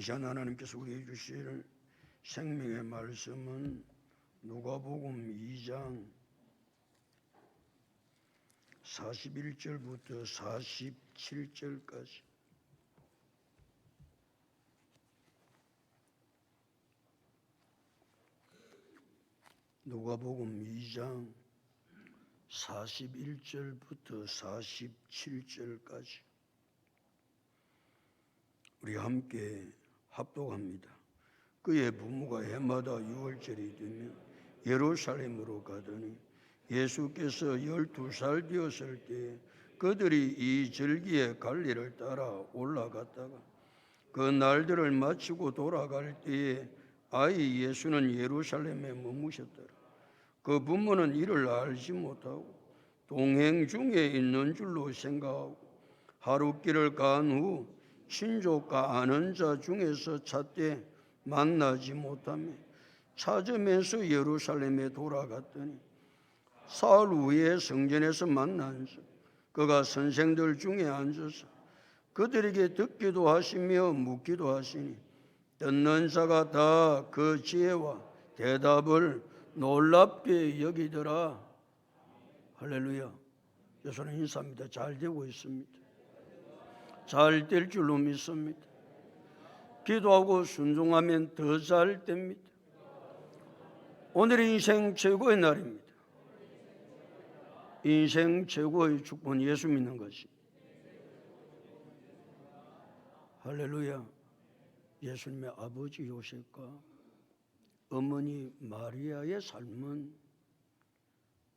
이 시간 하나님께서 우리에게 주실 생명의 말씀은 누가복음 2장 41절부터 47절까지. 누가복음 2장 41절부터 47절까지 우리 함께 합독합니다. 그의 부모가 해마다 6월절이 되면 예루살렘으로 가더니 예수께서 12살 되었을 때 그들이 이 절기에 갈릴리를 따라 올라갔다가 그 날들을 마치고 돌아갈 때에 아이 예수는 예루살렘에 머무셨더라. 그 부모는 이를 알지 못하고 동행 중에 있는 줄로 생각하고 하룻길을 간 후 친족과 아는 자 중에서 찾되 만나지 못하며 찾으면서 예루살렘에 돌아갔더니 사흘 후에 성전에서 만난 자 그가 선생들 중에 앉아서 그들에게 듣기도 하시며 묻기도 하시니 듣는 자가 다 그 지혜와 대답을 놀랍게 여기더라. 할렐루야. 여러분 인사합니다. 잘 되고 있습니다. 잘 될 줄로 믿습니다. 기도하고 순종하면 더 잘 됩니다. 오늘이 인생 최고의 날입니다. 인생 최고의 축복은 예수 믿는 것이. 할렐루야. 예수님의 아버지 요셉과 어머니 마리아의 삶은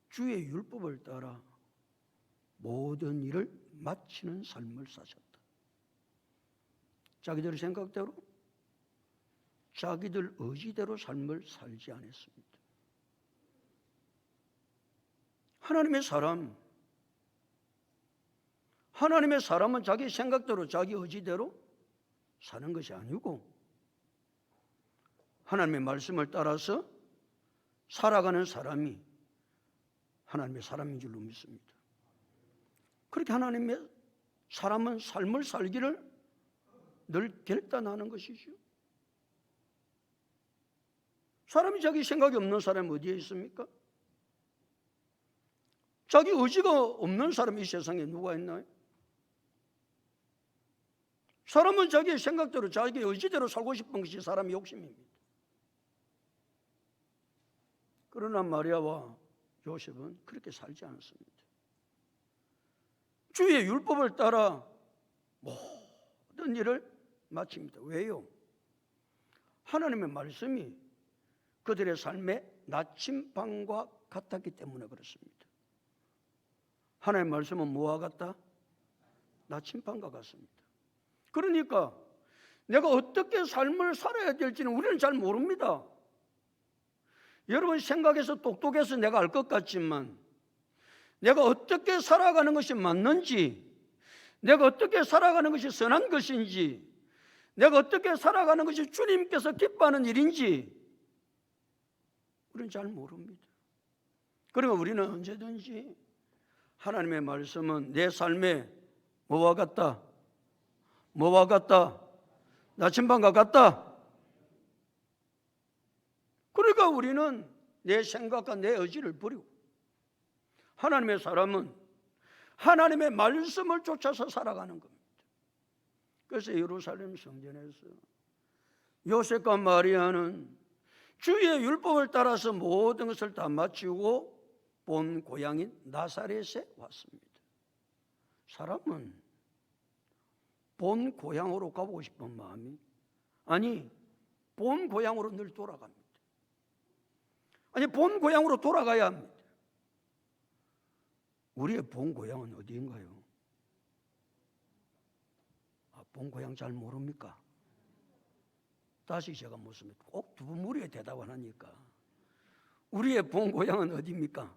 주의 율법을 따라 모든 일을 마치는 삶을 사셨다. 자기들 생각대로, 자기들 의지대로 삶을 살지 않았습니다. 하나님의 사람은 자기 생각대로, 자기 의지대로 사는 것이 아니고 하나님의 말씀을 따라서 살아가는 사람이 하나님의 사람인 줄로 믿습니다. 그렇게 하나님의 사람은 삶을 살기를 늘 결단하는 것이죠. 사람이 자기 생각이 없는 사람이 어디에 있습니까? 자기 의지가 없는 사람이 이 세상에 누가 있나요? 사람은 자기 생각대로 자기 의지대로 살고 싶은 것이 사람의 욕심입니다. 그러나 마리아와 요셉은 그렇게 살지 않습니다. 주의 율법을 따라 모든 일을 마칩니다. 왜요? 하나님의 말씀이 그들의 삶의 나침반과 같았기 때문에 그렇습니다. 하나님의 말씀은 뭐와 같다? 나침반과 같습니다. 그러니까 내가 어떻게 삶을 살아야 될지는 우리는 잘 모릅니다. 여러분 생각해서 똑똑해서 내가 알 것 같지만 내가 어떻게 살아가는 것이 맞는지, 내가 어떻게 살아가는 것이 선한 것인지, 내가 어떻게 살아가는 것이 주님께서 기뻐하는 일인지 우리는 잘 모릅니다. 그러니까 우리는 언제든지 하나님의 말씀은 내 삶에 뭐와 같다? 뭐와 같다? 나침반과 같다. 그러니까 우리는 내 생각과 내 의지를 버리고 하나님의 사람은 하나님의 말씀을 쫓아서 살아가는 겁니다. 그래서 예루살렘 성전에서 요셉과 마리아는 주의 율법을 따라서 모든 것을 다 마치고 본 고향인 나사렛에 왔습니다. 사람은 본 고향으로 가보고 싶은 마음이 본 고향으로 늘 돌아갑니다. 본 고향으로 돌아가야 합니다. 우리의 본 고향은 어디인가요? 본 고향 잘 모릅니까? 다시 제가 묻습니다. 꼭 두 분 무리에 대답을 하니까 우리의 본 고향은 어디입니까?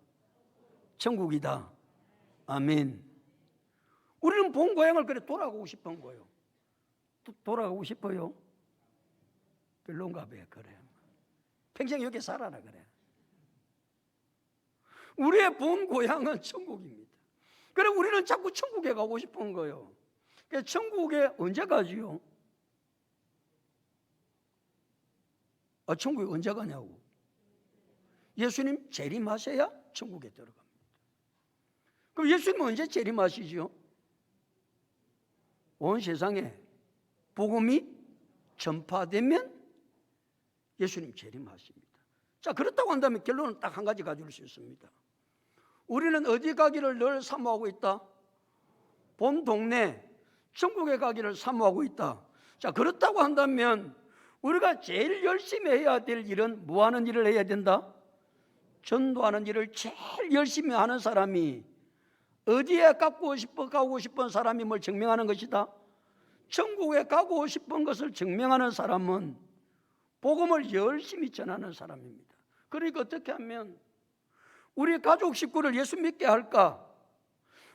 천국이다. 아멘. 우리는 본 고향을 그래 돌아가고 싶은 거예요. 돌아가고 싶어요? 별론가 봐요. 그래. 평생 여기 살아라 그래. 우리의 본 고향은 천국입니다. 그래 우리는 자꾸 천국에 가고 싶은 거예요. 천국에 언제 가지요? 천국에 언제 가냐고. 예수님 재림하셔야 천국에 들어갑니다. 그럼 예수님은 언제 재림하시죠? 온 세상에 복음이 전파되면 예수님 재림하십니다. 자, 그렇다고 한다면 결론은 딱 한 가지 가질 수 있습니다. 우리는 어디 가기를 늘 사모하고 있다? 본 동네 천국에 가기를 사모하고 있다. 자, 그렇다고 한다면 우리가 제일 열심히 해야 될 일은 뭐 하는 일을 해야 된다? 전도하는 일을 제일 열심히 하는 사람이 어디에 가고 싶은 사람임을 증명하는 것이다. 천국에 가고 싶은 것을 증명하는 사람은 복음을 열심히 전하는 사람입니다. 그러니까 어떻게 하면 우리 가족 식구를 예수 믿게 할까?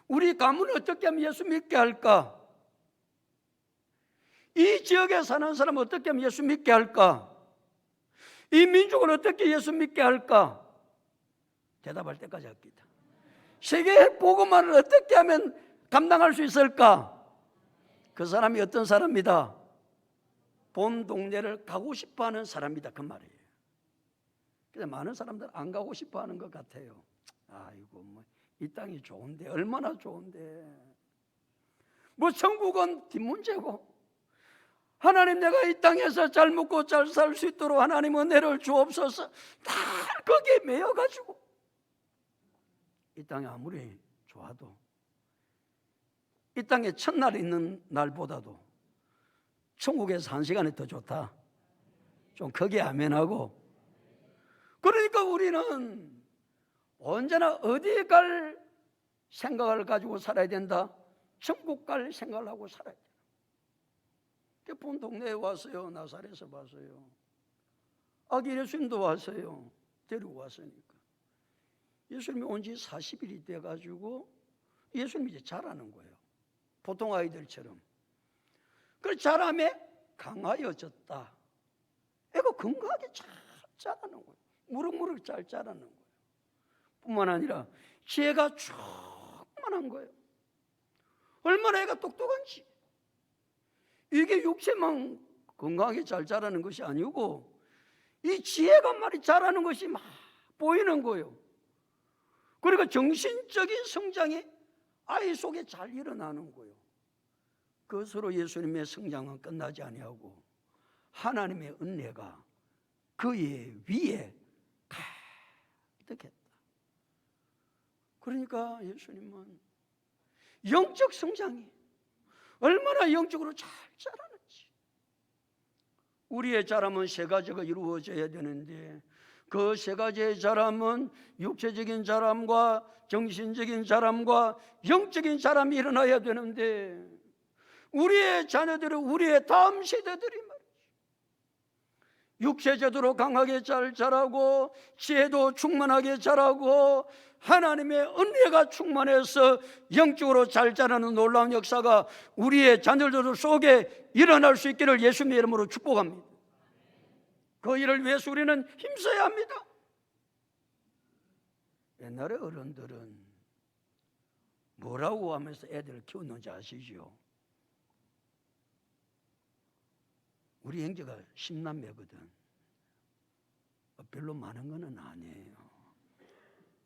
우리 가문을 어떻게 하면 예수 믿게 할까? 이 지역에 사는 사람은 어떻게 하면 예수 믿게 할까? 이 민족을 어떻게 예수 믿게 할까? 대답할 때까지 합니다. 세계의 복음만을 어떻게 하면 감당할 수 있을까? 그 사람이 어떤 사람이다? 본 동네를 가고 싶어하는 사람이다, 그 말이에요. 그래서 많은 사람들 안 가고 싶어하는 것 같아요. 아이고, 뭐 이 땅이 좋은데, 얼마나 좋은데. 뭐 천국은 뒷문제고, 하나님 내가 이 땅에서 잘 먹고 잘 살 수 있도록 하나님 은혜를 주옵소서. 다 거기에 매여가지고 이 땅이 아무리 좋아도 이 땅에 첫날 있는 날보다도 천국에서 한 시간이 더 좋다. 좀 거기에 아멘하고. 그러니까 우리는 언제나 어디 갈 생각을 가지고 살아야 된다? 천국 갈 생각을 하고 살아야 된다. 본 동네에 왔어요. 나사렛에서 봤어요. 아기 예수님도 왔어요. 데리고 왔으니까. 예수님이 온 지 40일이 돼가지고 예수님이 이제 자라는 거예요. 보통 아이들처럼. 그래서 자라매 강하여졌다. 애가 건강하게 잘 자라는 거예요. 무럭무럭 잘 자라는 거예요. 뿐만 아니라 지혜가 충만한 거예요. 얼마나 애가 똑똑한지. 이게 육체만 건강하게 잘 자라는 것이 아니고 이 지혜가 말이 자라는 것이 막 보이는 거예요. 그러니까 정신적인 성장이 아이 속에 잘 일어나는 거예요. 그것으로 예수님의 성장은 끝나지 아니하고 하나님의 은혜가 그의 위에 가득했다. 그러니까 예수님은 영적 성장이 얼마나 영적으로 잘 자라는지. 우리의 자람은 세 가지가 이루어져야 되는데 그 세 가지의 자람은 육체적인 자람과 정신적인 자람과 영적인 자람이 일어나야 되는데 우리의 자녀들은 우리의 다음 세대들이 말이죠. 육체적으로 강하게 잘 자라고 지혜도 충만하게 자라고 하나님의 은혜가 충만해서 영적으로 잘 자라는 놀라운 역사가 우리의 자녀들 속에 일어날 수 있기를 예수님의 이름으로 축복합니다. 그 일을 위해서 우리는 힘써야 합니다. 옛날에 어른들은 뭐라고 하면서 애들을 키웠는지 아시죠? 우리 형제가 10남매거든. 별로 많은 건 아니에요.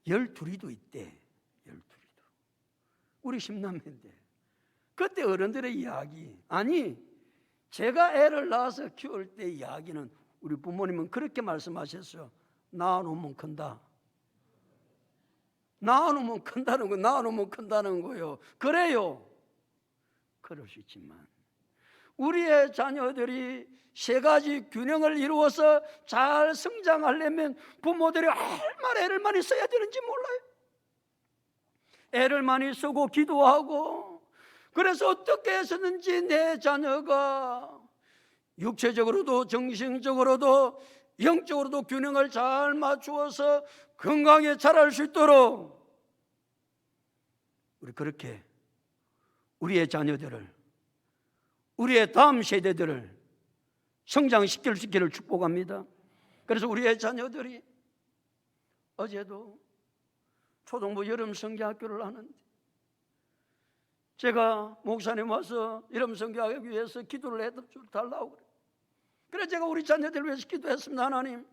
12이도 있대. 12이도. 우리 10남매인데 그때 어른들의 이야기, 아니 제가 애를 낳아서 키울 때 이야기는 우리 부모님은 그렇게 말씀하셨어요. 낳아놓으면 큰다. 낳아놓으면 큰다는 거, 낳아놓으면 큰다는 거요. 그래요. 그럴 수 있지만 우리의 자녀들이 세 가지 균형을 이루어서 잘 성장하려면 부모들이 얼마나 애를 많이 써야 되는지 몰라요. 애를 많이 쓰고 기도하고, 그래서 어떻게 해서든지 내 자녀가 육체적으로도 정신적으로도 영적으로도 균형을 잘 맞추어서 건강하게 자랄 수 있도록 우리 그렇게 우리의 자녀들을, 우리의 다음 세대들을 성장시킬 수 있기를 축복합니다. 그래서 우리의 자녀들이 어제도 초등부 여름 성경학교를 하는데 제가 목사님 와서 여름 성경하기 위해서 기도를 해달라고 그래요. 그래서 그래서 제가 우리 자녀들을 위해서 기도했습니다. 하나님,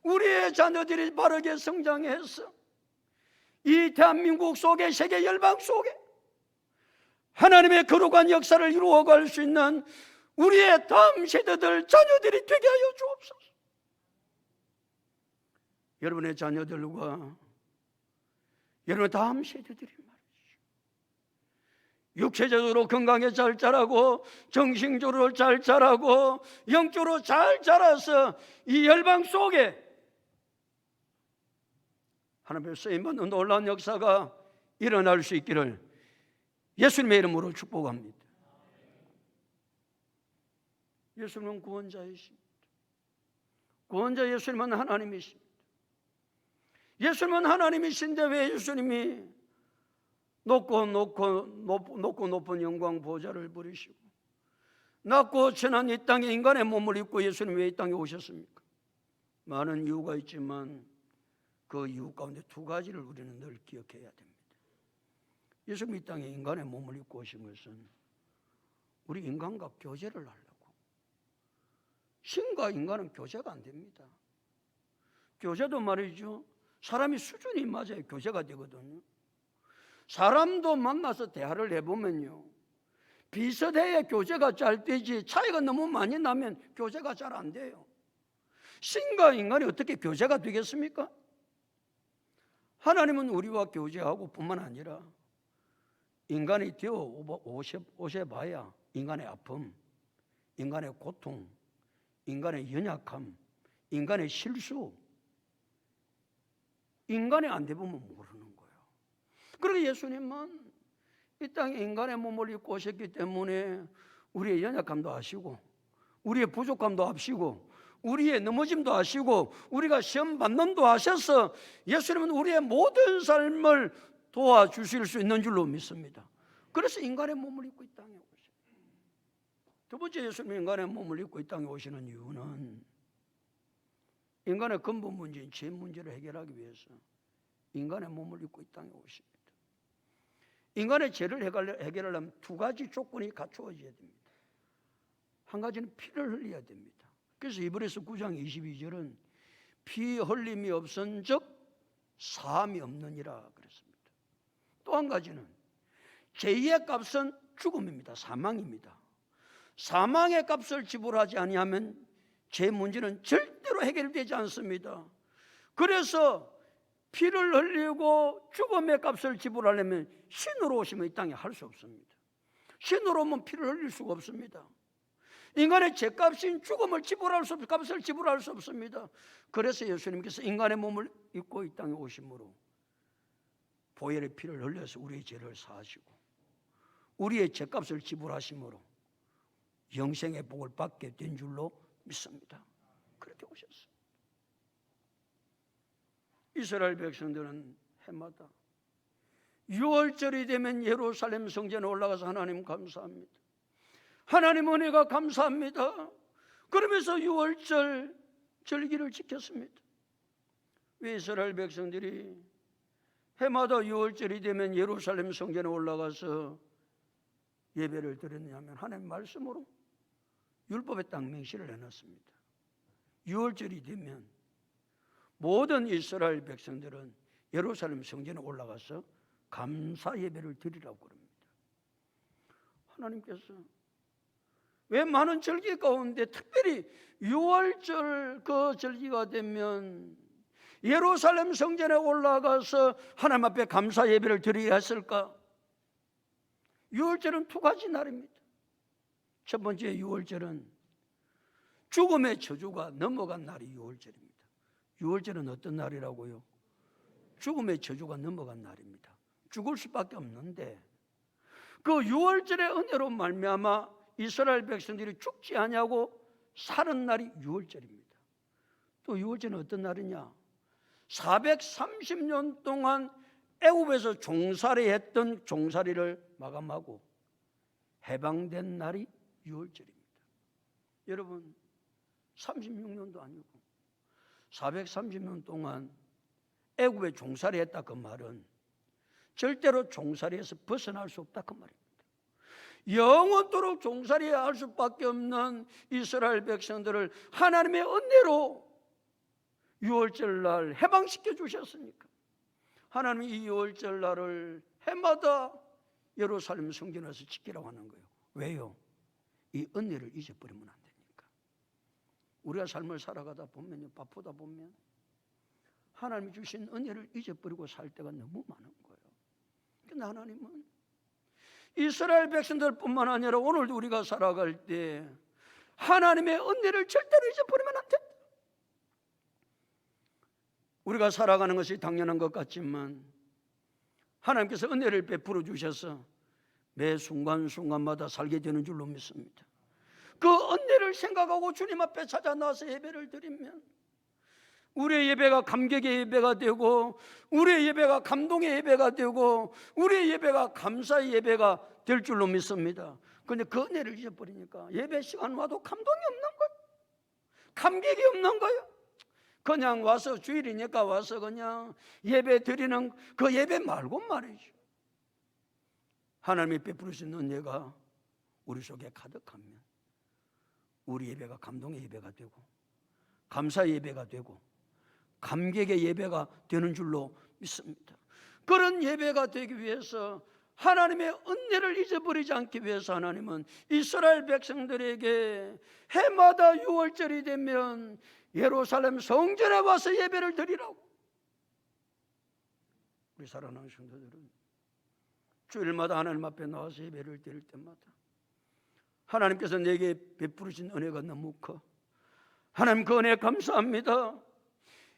우리의 자녀들이 바르게 성장해서 이 대한민국 속에, 세계 열방 속에 하나님의 거룩한 역사를 이루어갈 수 있는 우리의 다음 세대들, 자녀들이 되게 하여 주옵소서. 여러분의 자녀들과 여러분의 다음 세대들이 말이죠, 육체적으로 건강에 잘 자라고 정신적으로 잘 자라고 영적으로 잘 자라서 이 열방 속에 하나님의 쓰임받는 놀라운 역사가 일어날 수 있기를 예수님의 이름으로 축복합니다. 예수님은 구원자이십니다. 구원자 예수님은 하나님이십니다. 예수님은 하나님이신데 왜 예수님이 높고 높은 영광 보좌를 부리시고 낮고 천한 이 땅에 인간의 몸을 입고 예수님이 왜 이 땅에 오셨습니까? 많은 이유가 있지만 그 이유 가운데 두 가지를 우리는 늘 기억해야 됩니다. 예수님이 이 땅에 인간의 몸을 입고 오신 것은 우리 인간과 교제를 하려고. 신과 인간은 교제가 안 됩니다. 교제도 말이죠, 사람이 수준이 맞아야 교제가 되거든요. 사람도 만나서 대화를 해보면요, 비슷해야 교제가 잘 되지 차이가 너무 많이 나면 교제가 잘 안 돼요. 신과 인간이 어떻게 교제가 되겠습니까? 하나님은 우리와 교제하고 뿐만 아니라 인간이 되어 오셔봐야 인간의 아픔, 인간의 고통, 인간의 연약함, 인간의 실수, 인간이 안 돼보면 모르는 거예요. 그러고 예수님은 이 땅에 인간의 몸을 입고 오셨기 때문에 우리의 연약함도 아시고 우리의 부족함도 아시고 우리의 넘어짐도 아시고 우리가 시험 받는도 아셔서 예수님은 우리의 모든 삶을 도와주실 수 있는 줄로 믿습니다. 그래서 인간의 몸을 입고 이 땅에 오셔요. 두 번째, 예수님이 인간의 몸을 입고 이 땅에 오시는 이유는 인간의 근본 문제인 죄 문제를 해결하기 위해서 인간의 몸을 입고 이 땅에 오십니다. 인간의 죄를 해결하려면 두 가지 조건이 갖추어져야 됩니다. 한 가지는 피를 흘려야 됩니다. 그래서 이브리서 9장 22절은 피 흘림이 없은 즉 사함이 없느니라 그랬습니다. 또 한 가지는 죄의 값은 죽음입니다. 사망입니다. 사망의 값을 지불하지 아니하면 죄 문제는 절대로 해결되지 않습니다. 그래서 피를 흘리고 죽음의 값을 지불하려면 신으로 오시면 이 땅에 할 수 없습니다. 신으로 오면 피를 흘릴 수가 없습니다. 인간의 죄값인 죽음을 지불할 수 없습니다. 값을 지불할 수 없습니다. 그래서 예수님께서 인간의 몸을 입고 이 땅에 오심으로 보혈의 피를 흘려서 우리의 죄를 사하시고 우리의 죄값을 지불하심으로 영생의 복을 받게 된 줄로 믿습니다. 그렇게 오셨어요. 이스라엘 백성들은 해마다 6월절이 되면 예루살렘 성전에 올라가서 하나님 감사합니다. 하나님 은혜가 감사합니다. 그러면서 6월절 절기를 지켰습니다. 왜 이스라엘 백성들이 해마다 6월절이 되면 예루살렘 성전에 올라가서 예배를 드렸냐면 하나님 말씀으로 율법에 딱 명시를 해놨습니다. 6월절이 되면 모든 이스라엘 백성들은 예루살렘 성전에 올라가서 감사 예배를 드리라고 그럽니다. 하나님께서 왜 많은 절기 가운데 특별히 6월절 그 절기가 되면 예루살렘 성전에 올라가서 하나님 앞에 감사 예배를 드려야 했을까? 6월절은 두 가지 날입니다. 첫 번째 6월절은 죽음의 저주가 넘어간 날이 6월절입니다. 6월절은 어떤 날이라고요? 죽음의 저주가 넘어간 날입니다. 죽을 수밖에 없는데 그 6월절의 은혜로 말미암아 이스라엘 백성들이 죽지 아니하고 사는 날이 6월절입니다. 또 6월절은 어떤 날이냐? 430년 동안 애굽에서 종살이 했던 종살이를 마감하고 해방된 날이 6월절입니다. 여러분 36년도 아니고 430년 동안 애굽에 종살이 했다 그 말은 절대로 종살이에서 벗어날 수 없다 그 말입니다. 영원토록 종살이해야 할 수밖에 없는 이스라엘 백성들을 하나님의 은혜로 유월절 날 해방시켜 주셨으니까 하나님이 이 유월절 날을 해마다 예루살렘 성전에서 지키라고 하는 거예요. 왜요? 이 은혜를 잊어버리면 안 되니까. 우리가 삶을 살아가다 보면, 바쁘다 보면 하나님이 주신 은혜를 잊어버리고 살 때가 너무 많은 거예요. 근데 하나님은 이스라엘 백성들뿐만 아니라 오늘도 우리가 살아갈 때 하나님의 은혜를 절대로 잊어버리면 안 된다. 우리가 살아가는 것이 당연한 것 같지만 하나님께서 은혜를 베풀어 주셔서 매 순간순간마다 살게 되는 줄로 믿습니다. 그 은혜를 생각하고 주님 앞에 찾아 나와서 예배를 드리면 우리의 예배가 감격의 예배가 되고 우리의 예배가 감동의 예배가 되고 우리의 예배가 감사의 예배가 될 줄로 믿습니다. 그런데 그 은혜를 잊어버리니까 예배 시간 와도 감동이 없는 거예요. 감격이 없는 거예요. 그냥 와서 주일이니까 와서 그냥 예배 드리는 그 예배 말고 말이죠. 하나님이 베푸신 은혜가 우리 속에 가득하면 우리 예배가 감동의 예배가 되고 감사의 예배가 되고 감격의 예배가 되는 줄로 믿습니다. 그런 예배가 되기 위해서 하나님의 은혜를 잊어버리지 않기 위해서 하나님은 이스라엘 백성들에게 해마다 유월절이 되면 예루살렘 성전에 와서 예배를 드리라고. 우리 사랑하는 성도들은 주일마다 하나님 앞에 나와서 예배를 드릴 때마다 하나님께서 내게 베푸르신 은혜가 너무 커. 하나님 그 은혜 감사합니다.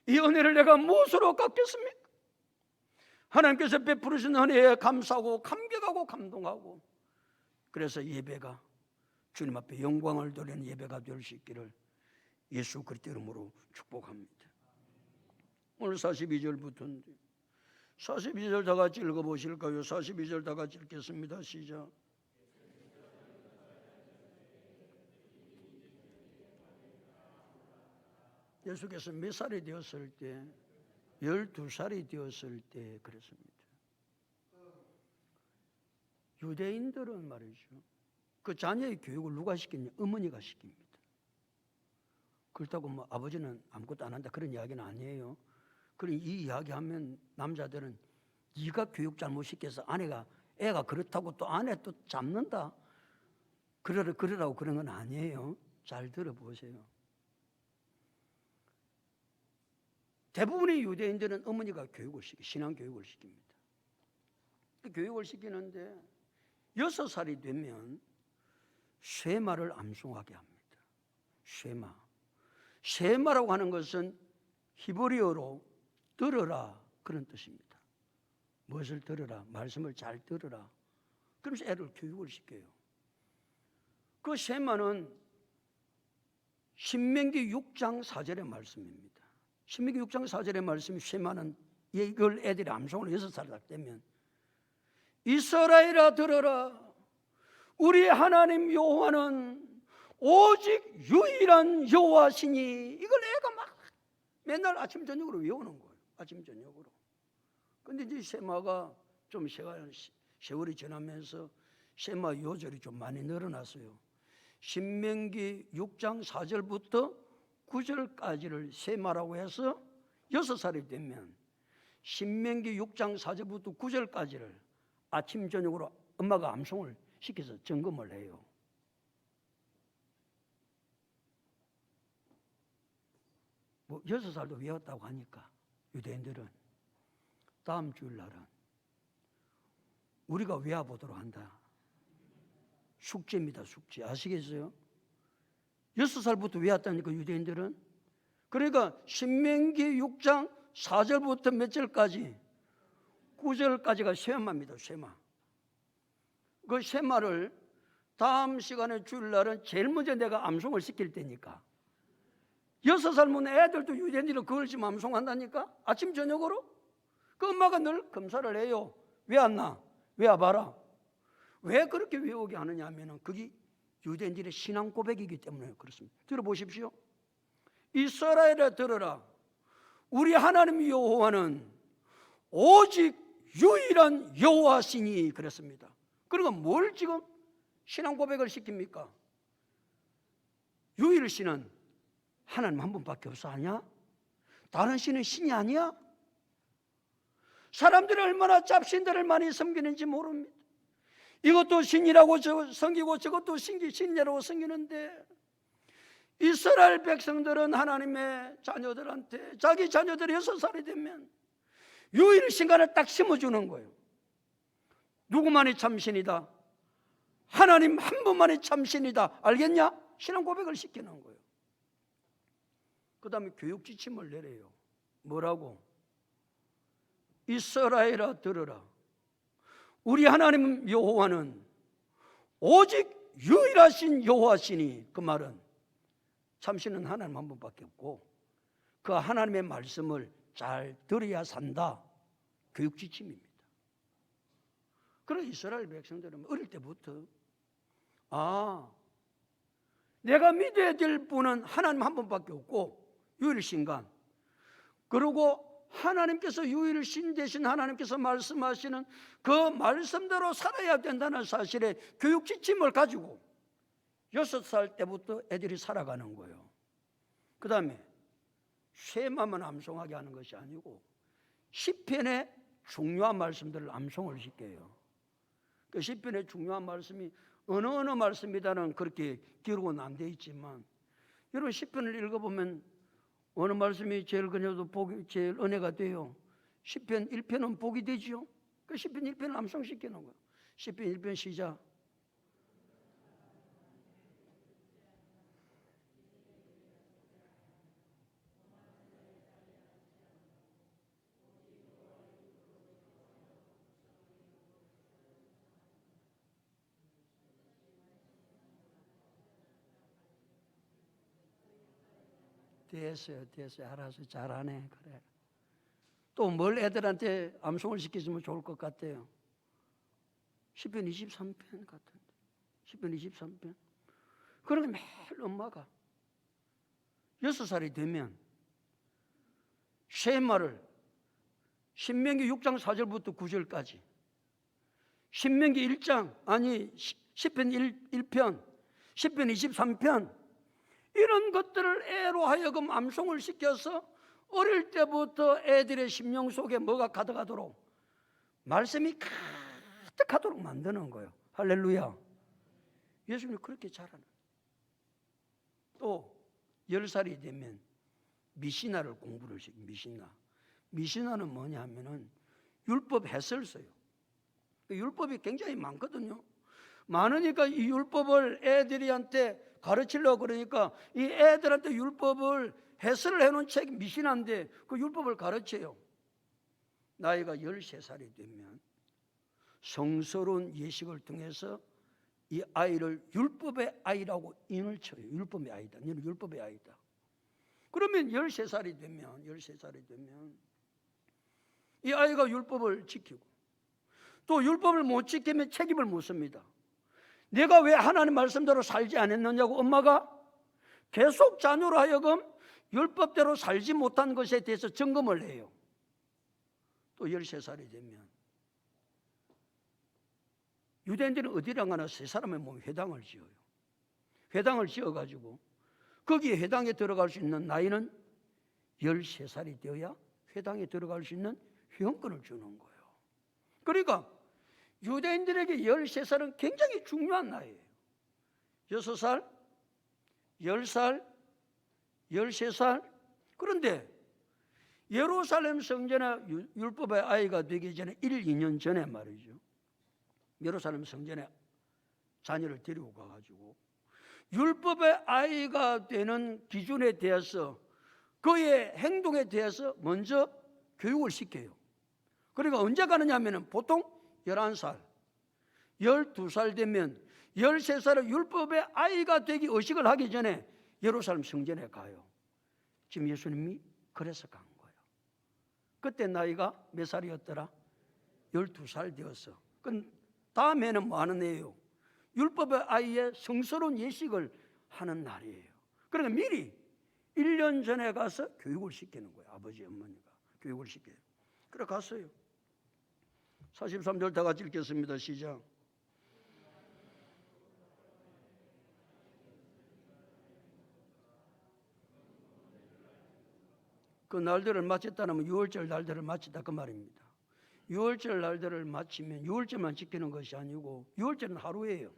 이 은혜를 내가 무엇으로 갚겠습니까? 하나님께서 베푸르신 은혜에 감사하고 감격하고 감동하고 그래서 예배가 주님 앞에 영광을 돌리는 예배가 될 수 있기를 예수 그리스도 이름으로 축복합니다. 오늘 42절부터인데 42절 다 같이 읽어보실까요? 42절 다 같이 읽겠습니다. 시작. 예수께서 몇 살이 되었을 때 12살이 되었을 때 그랬습니다. 유대인들은 말이죠, 그 자녀의 교육을 누가 시키냐? 어머니가 시킵니다. 그렇다고 뭐 아버지는 아무것도 안 한다 그런 이야기는 아니에요. 그럼 이 이야기하면 남자들은 네가 교육 잘못 시켜서 애가 그렇다고 또 아내 또 잡는다 그러라고 그런 건 아니에요. 잘 들어보세요. 대부분의 유대인들은 어머니가 신앙 교육을 시킵니다. 교육을 시키는데 6살이 되면 쉐마를 암송하게 합니다. 쉐마라고 하는 것은 히브리어로 들어라 그런 뜻입니다. 무엇을 들어라? 말씀을 잘 들어라. 그러면서 애를 교육을 시켜요. 그 쉐마는 신명기 6장 4절의 말씀입니다. 신명기 6장 4절의 말씀이 쉐마는 이걸 애들이 암송을 6살 되면 이스라엘아 들어라. 우리 하나님 여호와는 오직 유일한 여호와시니. 이걸 애가 막 맨날 아침 저녁으로 외우는 거예요. 아침 저녁으로. 근데 이제 쉐마가 좀 세월이 지나면서 쉐마 요절이 좀 많이 늘어났어요. 신명기 6장 4절부터 9절까지를 쉐마라고 해서 6살이 되면 신명기 6장 4절부터 9절까지를 아침 저녁으로 엄마가 암송을 시켜서 점검을 해요. 뭐 6살도 외웠다고 하니까 유대인들은 다음 주일날은 우리가 외워보도록 한다. 숙제입니다. 숙제. 아시겠어요? 6살부터 외웠다니까 유대인들은. 그러니까 신명기 6장 4절부터 몇 절까지? 9절까지가 쉐마입니다. 쉐마. 그 쉐마를 다음 시간에 주일날은 제일 먼저 내가 암송을 시킬 때니까 6살면 애들도 유대인들은 그걸 지금 암송한다니까. 아침 저녁으로. 그 엄마가 늘 검사를 해요. 외웠나? 외워봐라. 왜 그렇게 외우게 하느냐 하면은 그게 유대인들의 신앙 고백이기 때문에 그렇습니다. 들어보십시오. 이스라엘아 들어라. 우리 하나님 여호와는 오직 유일한 여호와시니. 그랬습니다. 그러니까 뭘 지금 신앙 고백을 시킵니까? 유일신은 하나님 한 분밖에 없어 아니야? 다른 신은 신이 아니야? 사람들이 얼마나 잡신들을 많이 섬기는지 모릅니다. 이것도 신이라고 섬기고 저것도 신이라고 섬기는데, 이스라엘 백성들은 하나님의 자녀들한테 자기 자녀들이 6살이 되면 유일신간을 딱 심어주는 거예요. 누구만이 참신이다? 하나님 한 분만이 참신이다. 알겠냐? 신앙 고백을 시키는 거예요. 그 다음에 교육 지침을 내려요. 뭐라고? 이스라엘아 들으라. 우리 하나님 여호와는 오직 유일하신 여호와시니, 그 말은 참신은 하나님 한 분밖에 없고 그 하나님의 말씀을 잘 들어야 산다. 교육 지침입니다. 그래서 이스라엘 백성들은 어릴 때부터 내가 믿어야 될 분은 하나님 한 분밖에 없고 유일신간, 그리고 하나님께서 유일신 되신 하나님께서 말씀하시는 그 말씀대로 살아야 된다는 사실의 교육 지침을 가지고 6살 때부터 애들이 살아가는 거예요. 그 다음에 쉐마만 암송하게 하는 것이 아니고 시편의 중요한 말씀들을 암송을 시켜요. 그 시편의 중요한 말씀이 어느 말씀이다는 그렇게 기록은 안 돼 있지만, 여러분 시편을 읽어보면 어느 말씀이 제일 그녀도 제일 은혜가 돼요? 시편 1편은 복이 되지요. 그 시편 1편을 암송시키는 거예요. 시편 1편 시작. 됐어요. 알아서 잘하네. 그래. 또 뭘 애들한테 암송을 시켜주면 좋을 것 같아요? 시편 23편 같은데. 시편 23편. 그러면 매일 엄마가 6살이 되면 쉐마를 신명기 6장 4절부터 9절까지, 신명기 1장, 시편 1편, 시편 23편, 이런 것들을 애로 하여금 암송을 시켜서 어릴 때부터 애들의 심령 속에 뭐가 가득하도록, 말씀이 가득하도록 만드는 거예요. 할렐루야. 예수님이 그렇게 잘하는. 또 10살이 되면 미시나를 공부를 시켜요. 미시나는 뭐냐 하면은 율법 해설 써요. 율법이 굉장히 많거든요. 많으니까 이 율법을 애들한테 가르치려고 그러니까 이 애들한테 율법을 해설을 해놓은 책이 미시나인데 그 율법을 가르쳐요. 나이가 13살이 되면 성스러운 예식을 통해서 이 아이를 율법의 아이라고 인을 쳐요. 율법의 아이다. 너는 율법의 아이다. 그러면 13살이 되면 이 아이가 율법을 지키고, 또 율법을 못 지키면 책임을 묻습니다. 내가 왜 하나님 말씀대로 살지 않았느냐고 엄마가 계속 자녀로 하여금 율법대로 살지 못한 것에 대해서 점검을 해요. 또 13살이 되면 유대인들은 어디를 가나 세 사람의 몸에 회당을 지어요. 회당을 지어가지고 거기에 회당에 들어갈 수 있는 나이는 13살이 되어야 회당에 들어갈 수 있는 회원권을 주는 거예요. 그러니까 유대인들에게 13살은 굉장히 중요한 나이예요. 6살, 10살, 13살. 그런데 예루살렘 성전에 율법의 아이가 되기 전에 1, 2년 전에 말이죠, 예루살렘 성전에 자녀를 데리고 가가지고 율법의 아이가 되는 기준에 대해서, 그의 행동에 대해서 먼저 교육을 시켜요. 그러니까 언제 가느냐 하면 보통 11살, 12살 되면 13살의 율법의 아이가 되기 의식을 하기 전에 예루살렘 성전에 가요. 지금 예수님이 그래서 간 거예요. 그때 나이가 몇 살이었더라? 12살 되었어. 그 다음에는 뭐 하는 애예요? 율법의 아이의 성스러운 예식을 하는 날이에요. 그러니까 미리 1년 전에 가서 교육을 시키는 거예요. 아버지 어머니가 교육을 시켜요. 그래 갔어요. 43절 다 같이 읽겠습니다. 시작. 그 날들을 마쳤다면 유월절 날들을 마치다 그 말입니다. 유월절 날들을 마치면 유월절만 지키는 것이 아니고 유월절은 하루예요.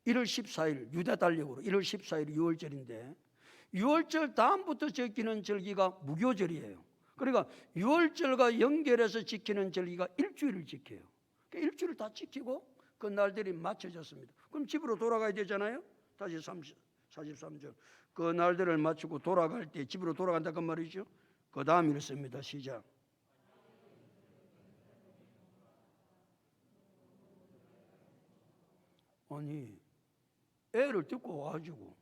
1월 14일 유다 달력으로 1월 14일이 유월절인데 유월절 다음부터 지키는 절기가 무교절이에요. 그러니까 유월절과 연결해서 지키는 절기가 일주일을 지켜요. 그러니까 일주일을 다 지키고 그 날들이 맞춰졌습니다. 그럼 집으로 돌아가야 되잖아요. 다시 43절. 그 날들을 마치고 돌아갈 때 집으로 돌아간다 그 말이죠. 그 다음 읽습니다. 시작. 아니 애를 듣고 와가지고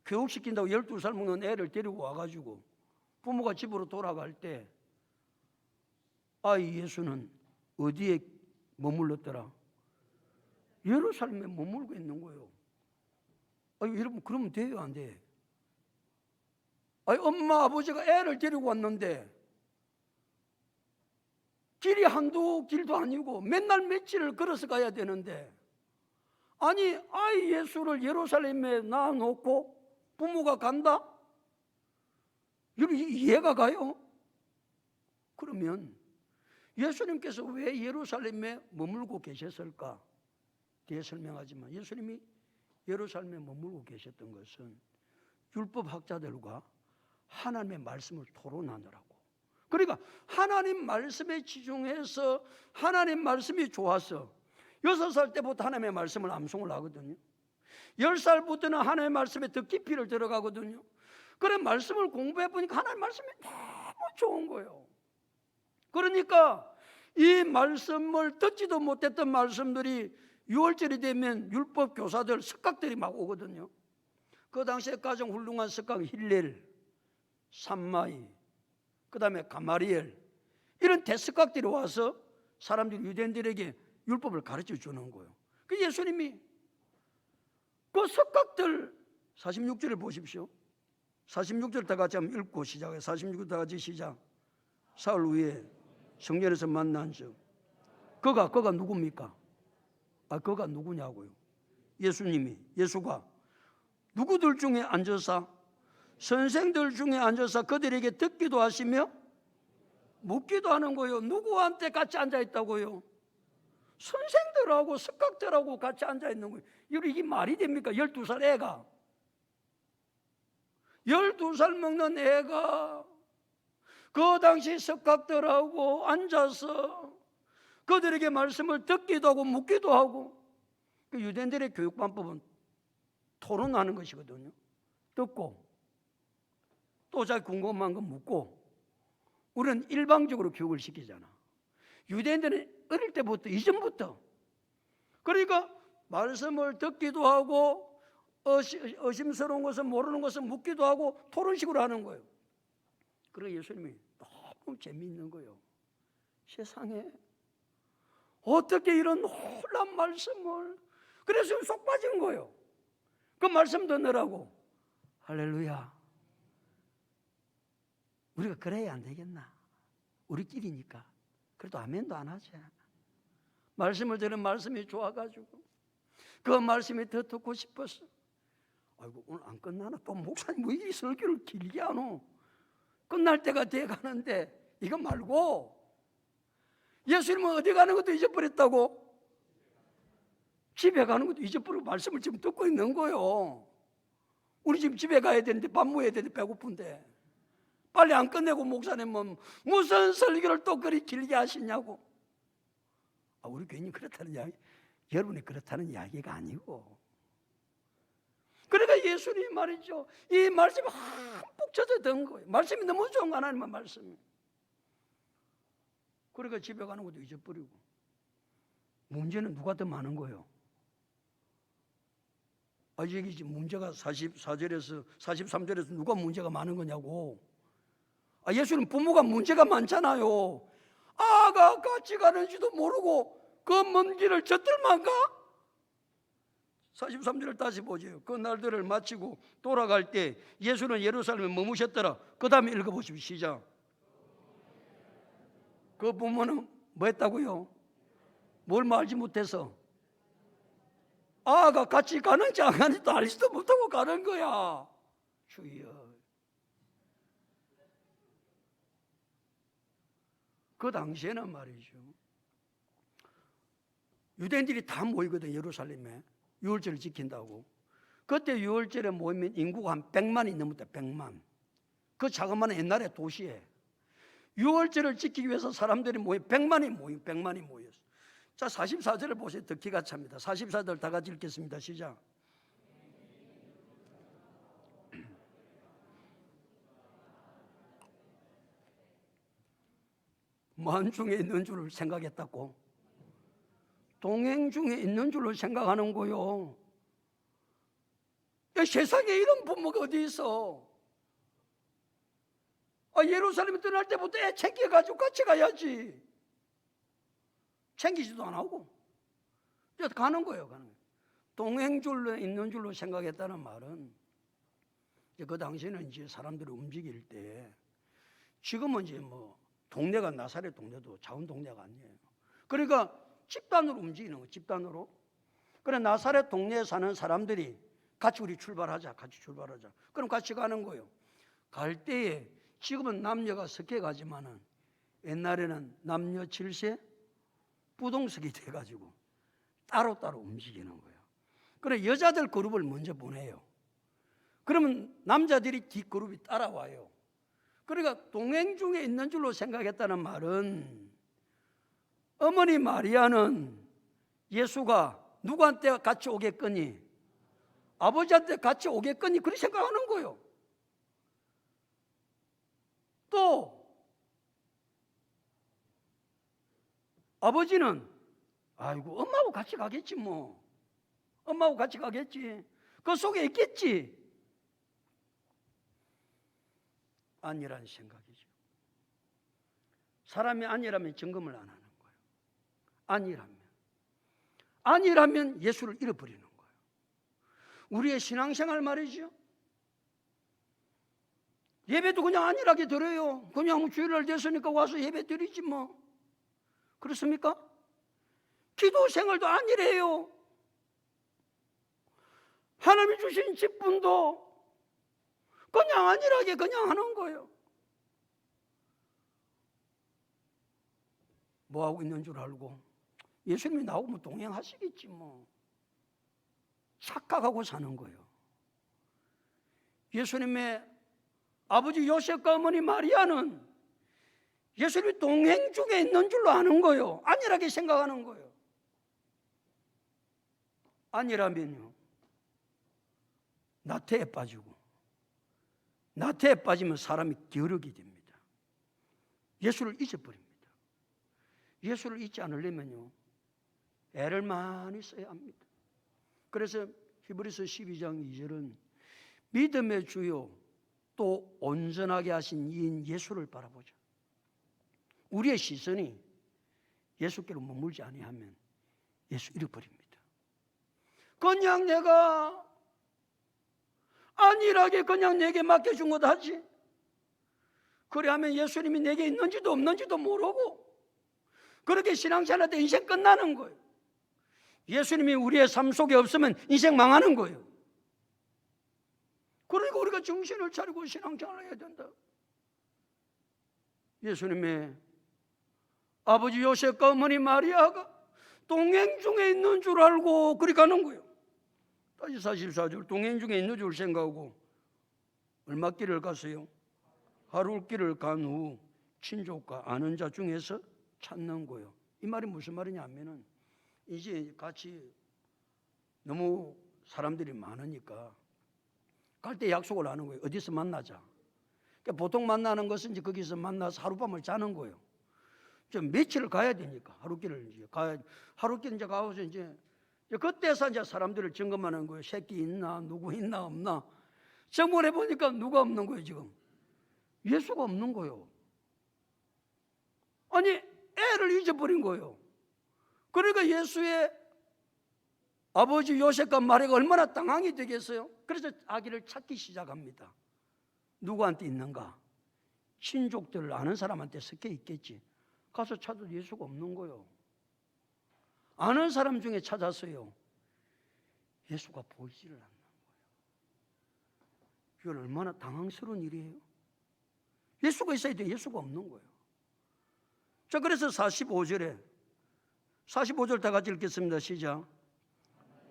교육시킨다고 12살 먹는 애를 데리고 와가지고 부모가 집으로 돌아갈 때 아이 예수는 어디에 머물렀더라? 예루살렘에 머물고 있는 거예요. 아니 여러분 그러면 돼요 안 돼? 아니 엄마 아버지가 애를 데리고 왔는데 길이 한두 길도 아니고 맨날 며칠을 걸어서 가야 되는데 아니 아이 예수를 예루살렘에 놔놓고 부모가 간다? 여러분 이해가 가요? 그러면 예수님께서 왜 예루살렘에 머물고 계셨을까? 뒤에 설명하지만 예수님이 예루살렘에 머물고 계셨던 것은 율법학자들과 하나님의 말씀을 토론하느라고. 그러니까 하나님 말씀에 집중해서 하나님 말씀이 좋아서 6살 때부터 하나님의 말씀을 암송을 하거든요. 10살부터는 하나님의 말씀에 더 깊이를 들어가거든요. 그래 말씀을 공부해 보니까 하나님의 말씀이 너무 좋은 거예요. 그러니까 이 말씀을 듣지도 못했던 말씀들이 6월절이 되면 율법 교사들 석각들이 막 오거든요. 그 당시에 가장 훌륭한 석각 힐렐, 삼마이, 그 다음에 가마리엘 이런 대석각들이 와서 사람들이 유대인들에게 율법을 가르쳐 주는 거예요. 그 예수님이 그 석각들 46절을 보십시오. 46절 다 같이 한번 읽고 시작해요. 46절 다 같이 시작. 사흘 후에 성전에서 만난 적 그가 누굽니까? 그가 누구냐고요? 예수가 누구들 중에 앉아서 선생들 중에 앉아서 그들에게 듣기도 하시며 묻기도 하는 거예요. 누구한테 같이 앉아 있다고요? 선생들하고 석각들하고 같이 앉아 있는 거예요. 이게 말이 됩니까? 12살 애가 12살 먹는 애가 그 당시 석각들하고 앉아서 그들에게 말씀을 듣기도 하고 묻기도 하고. 유대인들의 교육방법은 토론하는 것이거든요. 듣고 또 자기 궁금한 거 묻고. 우리는 일방적으로 교육을 시키잖아. 유대인들은 어릴 때부터 이전부터 그러니까 말씀을 듣기도 하고 의심스러운 것은 모르는 것은 묻기도 하고 토론식으로 하는 거예요. 그러니까 예수님이 너무 재미있는 거예요. 세상에 어떻게 이런 놀라운 말씀을. 그래서 쏙 빠진 거예요. 그 말씀 듣느라고. 할렐루야. 우리가 그래야 안 되겠나? 우리끼리니까. 그래도 아멘도 안 하지. 말씀을 들은 말씀이 좋아가지고 그 말씀이 더 듣고 싶었어. 아이고 오늘 안 끝나나? 또 목사님 왜 이 설교를 길게 하노? 끝날 때가 돼 가는데 이거 말고 예수님은 어디 가는 것도 잊어버렸다고? 집에 가는 것도 잊어버리고 말씀을 지금 듣고 있는 거예요. 우리 지금 집에 가야 되는데 밥 먹어야 되는데 배고픈데 빨리 안 끝내고 목사님은 무슨 설교를 또 그리 길게 하시냐고. 우리 괜히 그렇다는 이야기, 여러분이 그렇다는 이야기가 아니고. 그러니까 예수님이 말이죠, 이 말씀이 흠뻑 젖어든 거예요. 말씀이 너무 좋은 거 하나님의 말씀이. 그러니까 집에 가는 것도 잊어버리고. 문제는 누가 더 많은 거예요? 여기 지금 문제가 44절에서 43절에서 누가 문제가 많은 거냐고. 예수는 부모가 문제가 많잖아요. 아가 같이 가는지도 모르고 그 먼 길을 젖들만 가? 43절을 다시 보죠. 그 날들을 마치고 돌아갈 때 예수는 예루살렘에 머무셨더라. 그 다음에 읽어보십시오. 시작. 그 부모는 뭐 했다고요? 뭘 말지 못해서 아가 같이 가는지 안 가는지도 알지도 못하고 가는 거야. 주여. 그 당시에는 말이죠, 유대인들이 다 모이거든. 예루살렘에 유월절을 지킨다고. 그때 유월절에 모이면 인구가 한 100만이 넘었다. 100만. 그 자그마한 옛날에 도시에 유월절을 지키기 위해서 사람들이 100만이 모였어. 자, 44절을 보세요. 더 기가 찹니다. 44절 다 같이 읽겠습니다. 시작. 만 중에 있는 줄을 생각했다고? 동행 중에 있는 줄로 생각하는 거요. 야, 세상에 이런 부모가 어디 있어? 예루살렘에 떠날 때부터 애 챙겨가지고 같이 가야지. 챙기지도 안 하고 가는 거예요. 가는 거예요. 동행줄로 있는 줄로 생각했다는 말은 그 당시에는 이제 사람들이 움직일 때, 지금은 이제 뭐 동네가 나사렛 동네도 작은 동네가 아니에요. 그러니까 집단으로 움직이는 거예요. 집단으로. 그래, 나사렛 동네에 사는 사람들이 같이 우리 출발하자. 같이 출발하자. 그럼 같이 가는 거예요. 갈 때에 지금은 남녀가 섞여 가지만은 옛날에는 남녀 7세 부동석이 돼가지고 따로따로 움직이는 거예요. 그래, 여자들 그룹을 먼저 보내요. 그러면 남자들이 뒷그룹이 따라와요. 그러니까 동행 중에 있는 줄로 생각했다는 말은, 어머니 마리아는 예수가 누구한테 같이 오겠거니, 아버지한테 같이 오겠거니, 그렇게 생각하는 거예요. 또 아버지는 아이고 엄마하고 같이 가겠지 뭐. 엄마하고 같이 가겠지. 그 속에 있겠지. 아니라는 생각이죠. 사람이 아니라면 점검을 안 하는 거예요. 아니라면 예수를 잃어버리는 거예요. 우리의 신앙생활 말이죠. 예배도 그냥 안일하게 드려요. 그냥 주일날 됐으니까 와서 예배 드리지 뭐. 그렇습니까? 기도 생활도 안일해요. 하나님이 주신 직분도 그냥 안일하게 그냥 하는 거예요. 뭐 하고 있는 줄 알고 예수님이 나오면 동행하시겠지 뭐. 착각하고 사는 거예요. 예수님의 아버지 요셉과 어머니 마리아는 예수님이 동행 중에 있는 줄로 아는 거예요. 안일하게 생각하는 거예요. 아니라면요, 나태에 빠지고, 나태에 빠지면 사람이 게으르게 됩니다. 예수를 잊어버립니다. 예수를 잊지 않으려면요, 애를 많이 써야 합니다. 그래서 히브리서 12장 2절은 믿음의 주요 또 온전하게 하신 이인 예수를 바라보자. 우리의 시선이 예수께로 머물지 아니하면 예수 잃어버립니다. 그냥 내가 안일하게 그냥 내게 맡겨준 것 하지. 그래야면 예수님이 내게 있는지도 없는지도 모르고 그렇게 신앙생활 할 때 인생 끝나는 거예요. 예수님이 우리의 삶 속에 없으면 인생 망하는 거예요. 그러니까 우리가 정신을 차리고 신앙생활을 해야 된다. 예수님의 아버지 요셉과 어머니 마리아가 동행 중에 있는 줄 알고 그리 가는 거예요. 다시 44절, 동행 중에 있는 줄 생각하고 얼마 길을 갔어요? 하루 길을 간 후 친족과 아는 자 중에서 찾는 거예요. 이 말이 무슨 말이냐 하면은 이제 같이 너무 사람들이 많으니까 갈 때 약속을 하는 거예요. 어디서 만나자. 그러니까 보통 만나는 것은 이제 거기서 만나서 하룻밤을 자는 거예요. 좀 며칠을 가야 되니까 하루길을 이제 가야, 하루길 이제 가서 이제 그때서 이제 사람들을 점검하는 거예요. 새끼 있나, 누구 있나 없나. 점검해 보니까 누가 없는 거예요. 지금 예수가 없는 거예요. 아니, 애를 잊어버린 거예요. 그러니까 예수의 아버지 요셉과 마리아가 얼마나 당황이 되겠어요. 그래서 아기를 찾기 시작합니다. 누구한테 있는가? 친족들을 아는 사람한테 섞여 있겠지. 가서 찾아도 예수가 없는 거예요. 아는 사람 중에 찾았어요. 예수가 보이지를 않는 거예요. 이건 얼마나 당황스러운 일이에요. 예수가 있어야 돼. 예수가 없는 거예요. 자, 그래서 45절 다 같이 읽겠습니다. 시작.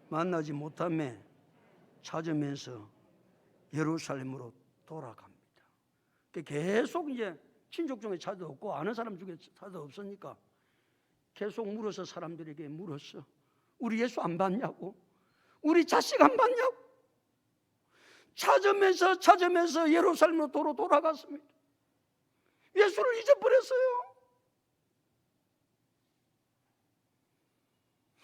만나지 못하며 찾으면서 예루살렘으로 돌아갑니다. 계속 이제 친족 중에 찾아 없고 아는 사람 중에 찾아 없으니까 계속 물어서 사람들에게 물었어. 우리 예수 안 봤냐고? 우리 자식 안 봤냐고? 찾으면서 예루살렘으로 돌아갔습니다. 예수를 잊어버렸어요.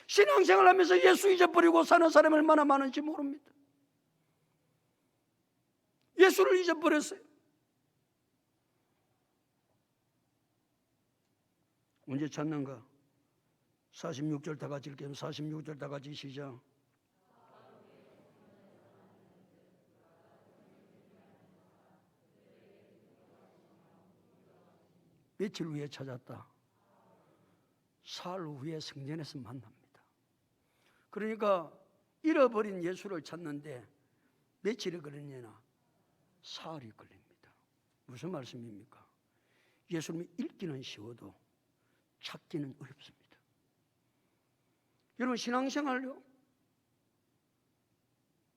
신앙생활 하면서 예수 잊어버리고 사는 사람이 얼마나 많은지 모릅니다. 예수를 잊어버렸어요. 언제 찾는가? 46절 다 같이 읽게요. 46절 다 같이 시작. 며칠 후에 찾았다. 사흘 후에 성전에서 만납니다. 그러니까 잃어버린 예수를 찾는데 며칠이 걸리냐? 사흘이 걸립니다. 무슨 말씀입니까? 예수님을 읽기는 쉬워도 찾기는 어렵습니다. 여러분, 신앙생활요,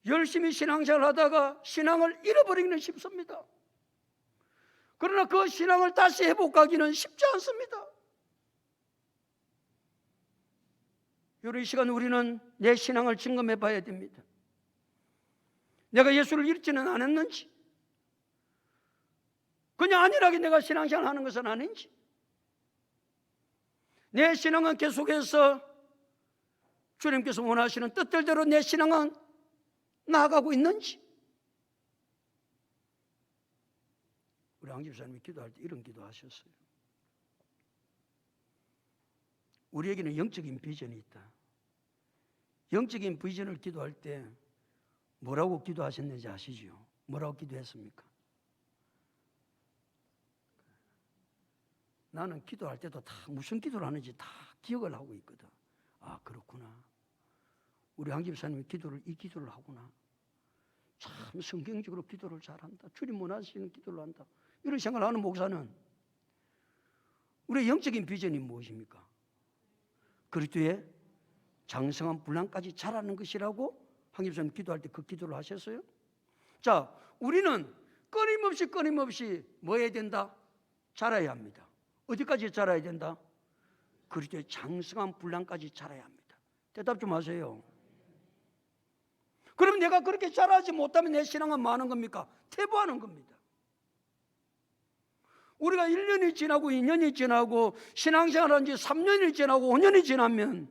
열심히 신앙생활 하다가 신앙을 잃어버리기는 쉽습니다. 그러나 그 신앙을 다시 회복하기는 쉽지 않습니다. 여러분, 이 시간 우리는 내 신앙을 점검해 봐야 됩니다. 내가 예수를 잃지는 않았는지, 그냥 안일하게 내가 신앙생활 하는 것은 아닌지, 내 신앙은 계속해서 주님께서 원하시는 뜻대로 내 신앙은 나아가고 있는지. 우리 양 집사님이 기도할 때 이런 기도하셨어요. 우리에게는 영적인 비전이 있다. 영적인 비전을 기도할 때 뭐라고 기도하셨는지 아시죠? 뭐라고 기도했습니까? 나는 기도할 때도 다 무슨 기도를 하는지 다 기억을 하고 있거든. 아, 그렇구나. 우리 양 집사님이 이 기도를 하구나. 참 성경적으로 기도를 잘한다. 주님 원하시는 기도를 한다. 이런 생각을 하는 목사는 우리의 영적인 비전이 무엇입니까? 그리스도의 장성한 분량까지 자라는 것이라고 한 집사님 기도할 때 그 기도를 하셨어요. 자, 우리는 끊임없이 뭐 해야 된다? 자라야 합니다. 어디까지 자라야 된다? 그리스도의 장성한 분량까지 자라야 합니다. 대답 좀 하세요. 그럼 내가 그렇게 자라지 못하면 내 신앙은 뭐 하는 겁니까? 퇴보하는 겁니다. 우리가 1년이 지나고 2년이 지나고 신앙생활한 지 3년이 지나고 5년이 지나면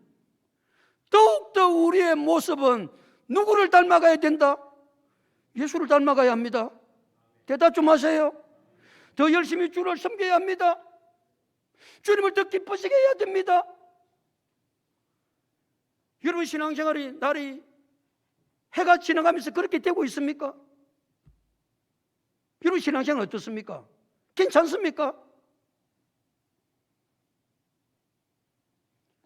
더욱더 우리의 모습은 누구를 닮아가야 된다? 예수를 닮아가야 합니다. 대답 좀 하세요. 더 열심히 주를 섬겨야 합니다. 주님을 더 기쁘시게 해야 됩니다. 여러분, 신앙생활이 날이 해가 지나가면서 그렇게 되고 있습니까? 여러분, 신앙생활 어떻습니까? 괜찮습니까?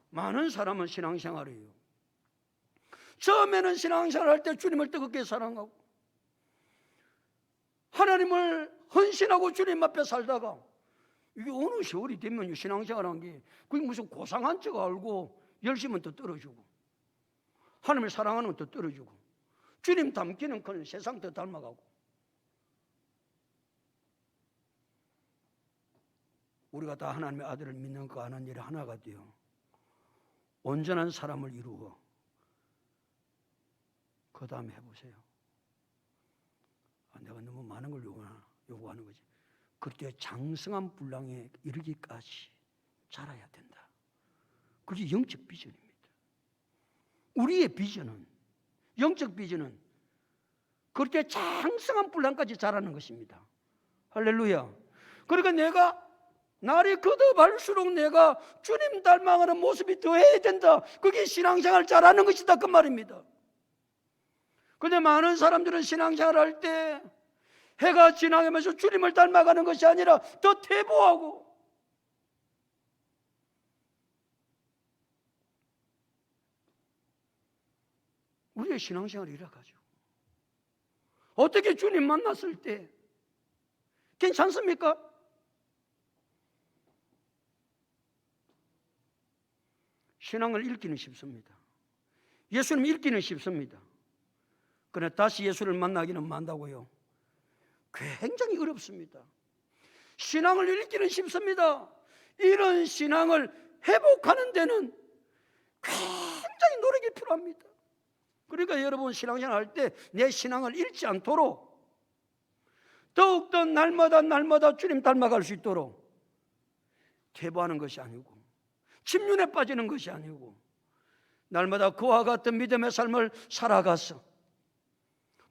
많은 사람은 신앙생활이에요. 처음에는 신앙생활 할 때 주님을 뜨겁게 사랑하고 하나님을 헌신하고 주님 앞에 살다가 이게 어느 세월이 되면 신앙생활한 게 그게 무슨 고상한 척 알고 열심은 또 떨어지고 하나님을 사랑하는 또 떨어지고 주님 닮기는 그 세상 더 닮아가고. 우리가 다 하나님의 아들을 믿는 거 아는 일이 하나가 돼요. 온전한 사람을 이루어 그 다음에 해보세요. 내가 너무 많은 걸 요구하는 거지. 그때 장성한 분량에 이르기까지 자라야 된다. 그게 영적 비전입니다. 우리의 비전은, 영적 비전은 그때 장성한 분량까지 자라는 것입니다. 할렐루야. 그러니까 내가 날이 거듭할수록 내가 주님 닮아가는 모습이 더해야 된다. 그게 신앙생활 잘하는 것이다, 그 말입니다. 그런데 많은 사람들은 신앙생활 할 때 해가 지나가면서 주님을 닮아가는 것이 아니라 더 퇴보하고 우리의 신앙생활이 이래가지고 어떻게 주님 만났을 때 괜찮습니까? 신앙을 읽기는 쉽습니다. 예수님 읽기는 쉽습니다. 그러나 다시 예수를 만나기는 만다고요. 굉장히 어렵습니다. 신앙을 읽기는 쉽습니다. 이런 신앙을 회복하는 데는 굉장히 노력이 필요합니다. 그러니까 여러분 신앙생활 할 때 내 신앙을 잃지 않도록 더욱더 날마다 주님 닮아갈 수 있도록 퇴보하는 것이 아니고 침륜에 빠지는 것이 아니고 날마다 그와 같은 믿음의 삶을 살아가서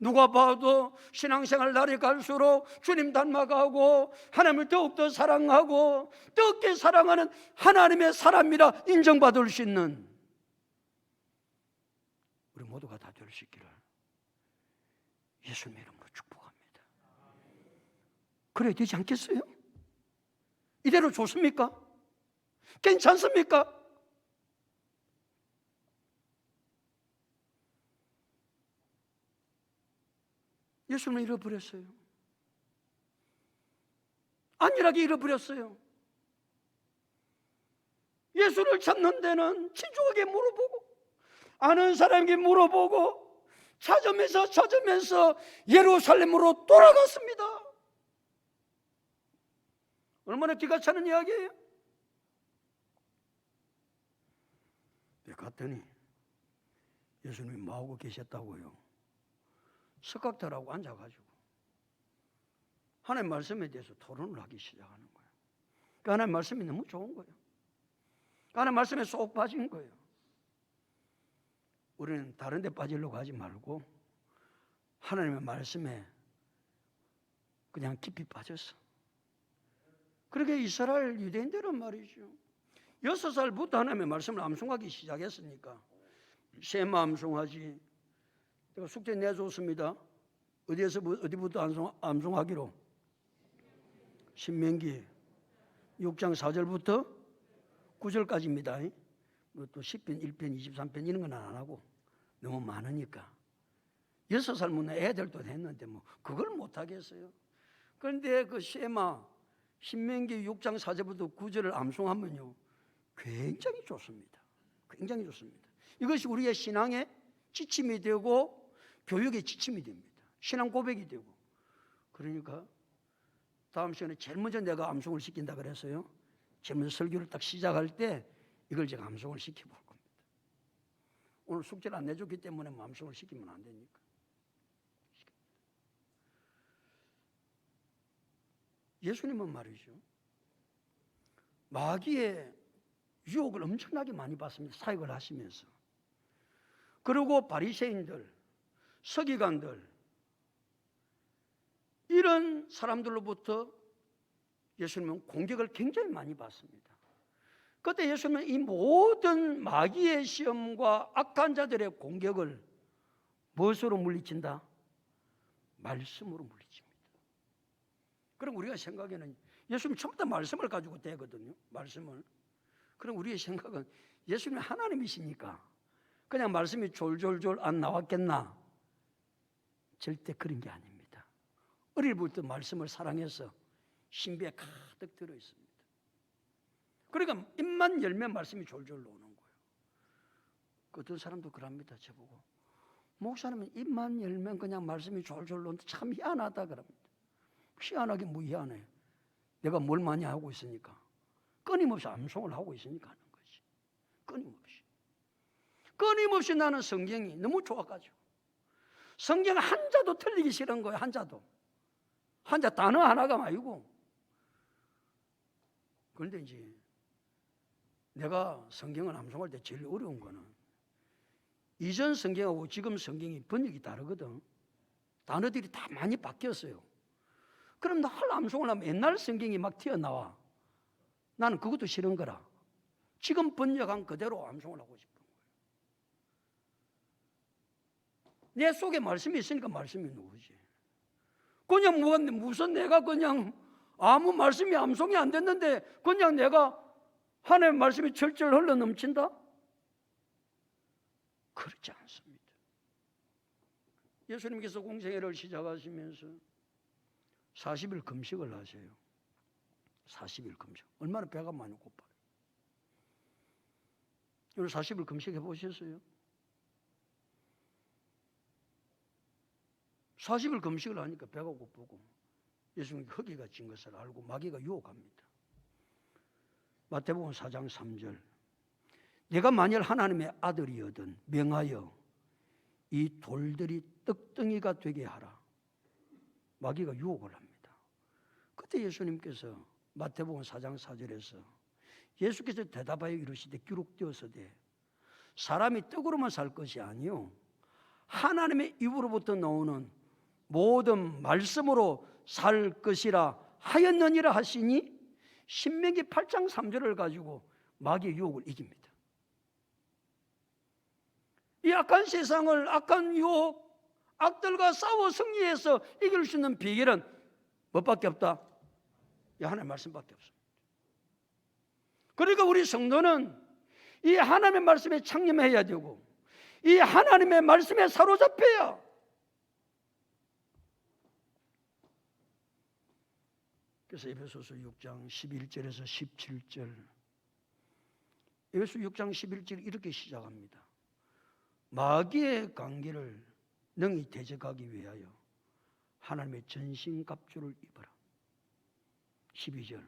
누가 봐도 신앙생활 날이 갈수록 주님 닮아가고 하나님을 더욱더 사랑하고 뜨겁게 사랑하는 하나님의 사람이라 인정받을 수 있는 우리 모두가 다 될 수 있기를 예수님의 이름으로 축복합니다. 그래야 되지 않겠어요? 이대로 좋습니까? 괜찮습니까? 예수님을 잃어버렸어요. 안일하게 잃어버렸어요. 예수를 찾는 데는 친족에게 물어보고 아는 사람에게 물어보고 찾으면서 예루살렘으로 돌아갔습니다. 얼마나 기가 차는 이야기예요? 갔더니 예수님이 뭐하고 계셨다고요? 석각들하고 앉아가지고 하나님 말씀에 대해서 토론을 하기 시작하는 거예요. 그 하나님 말씀이 너무 좋은 거예요. 그 하나님 말씀에 쏙 빠진 거예요. 우리는 다른 데 빠지려고 하지 말고 하나님의 말씀에 그냥 깊이 빠졌어. 그렇게 이스라엘 유대인들은 말이죠. 6살부터 하나님의 말씀을 암송하기 시작했으니까 쉐마 암송하지. 내가 숙제 내줬습니다. 어디부터 암송하기로? 신명기 6장 4절부터 9절까지입니다. 또 10편, 1편, 23편 이런 건 안 하고 너무 많으니까 6살 문에 애들도 했는데 뭐 그걸 못 하겠어요. 그런데 그 쉐마 신명기 6장 4절부터 9절을 암송하면요 굉장히 좋습니다. 굉장히 좋습니다. 이것이 우리의 신앙의 지침이 되고 교육의 지침이 됩니다. 신앙 고백이 되고. 그러니까 다음 시간에 제일 먼저 내가 암송을 시킨다 그랬어요. 제일 먼저 설교를 딱 시작할 때 이걸 제가 암송을 시켜볼 겁니다. 오늘 숙제를 안 내줬기 때문에 암송을 시키면 안 되니까. 예수님은 말이죠. 마귀의 유혹을 엄청나게 많이 받습니다. 사역을 하시면서. 그리고 바리새인들, 서기관들 이런 사람들로부터 예수님은 공격을 굉장히 많이 받습니다. 그때 예수님은 이 모든 마귀의 시험과 악한 자들의 공격을 무엇으로 물리친다? 말씀으로 물리칩니다. 그럼 우리가 생각에는 예수님 전부 다 말씀을 가지고 되거든요. 말씀을. 그럼 우리의 생각은 예수님이 하나님이시니까 그냥 말씀이 졸졸졸 안 나왔겠나? 절대 그런 게 아닙니다. 어릴 때부터 말씀을 사랑해서 신비에 가득 들어있습니다. 그러니까 입만 열면 말씀이 졸졸 나오는 거예요. 그 어떤 사람도 그럽니다. 저보고 목사님은 입만 열면 그냥 말씀이 졸졸 나오는데 참 희한하다 그럽니다. 희한하게 뭐 희한해. 내가 뭘 많이 하고 있으니까 끊임없이 암송을 하고 있으니까 하는 거지. 끊임없이 나는 성경이 너무 좋아가지고 성경 한자도 틀리기 싫은 거예요. 한자 단어 하나가 아니고. 그런데 이제 내가 성경을 암송할 때 제일 어려운 거는 이전 성경하고 지금 성경이 번역이 다르거든. 단어들이 다 많이 바뀌었어요. 그럼 나 암송을 하면 옛날 성경이 막 튀어나와. 나는 그것도 싫은 거라. 지금 번역한 그대로 암송을 하고 싶은 거예요. 내 속에 말씀이 있으니까 말씀이 누구지? 그냥 무슨 내가 그냥 아무 말씀이 암송이 안 됐는데 그냥 내가 하나님의 말씀이 철철 흘러 넘친다? 그렇지 않습니다. 예수님께서 공생애를 시작하시면서 40일 금식을 하세요. 40일 금식. 얼마나 배가 많이 고파요. 오늘 40일 금식해 보셨어요? 40일 금식을 하니까 배가 고프고 예수님이 허기가 진 것을 알고 마귀가 유혹합니다. 마태복음 4장 3절, 내가 만일 하나님의 아들이거든 명하여 이 돌들이 떡덩이가 되게 하라. 마귀가 유혹을 합니다. 그때 예수님께서 마태복음 4장 4절에서 예수께서 대답하여 이르시되 기록되었으되 사람이 떡으로만 살 것이 아니요 하나님의 입으로부터 나오는 모든 말씀으로 살 것이라 하였느니라 하시니 신명기 8장 3절을 가지고 마귀의 유혹을 이깁니다. 이 악한 세상을 악한 유혹, 악들과 싸워 승리해서 이길 수 있는 비결은 뭐밖에 없다? 이 하나님의 말씀밖에 없습니다. 그러니까 우리 성도는 이 하나님의 말씀에 창념해야 되고 이 하나님의 말씀에 사로잡혀야 그래서 에베소서 6장 11절에서 17절 에베소 6장 11절 이렇게 시작합니다. 마귀의 관계를 능히 대적하기 위하여 하나님의 전신갑주를 입어라. 12절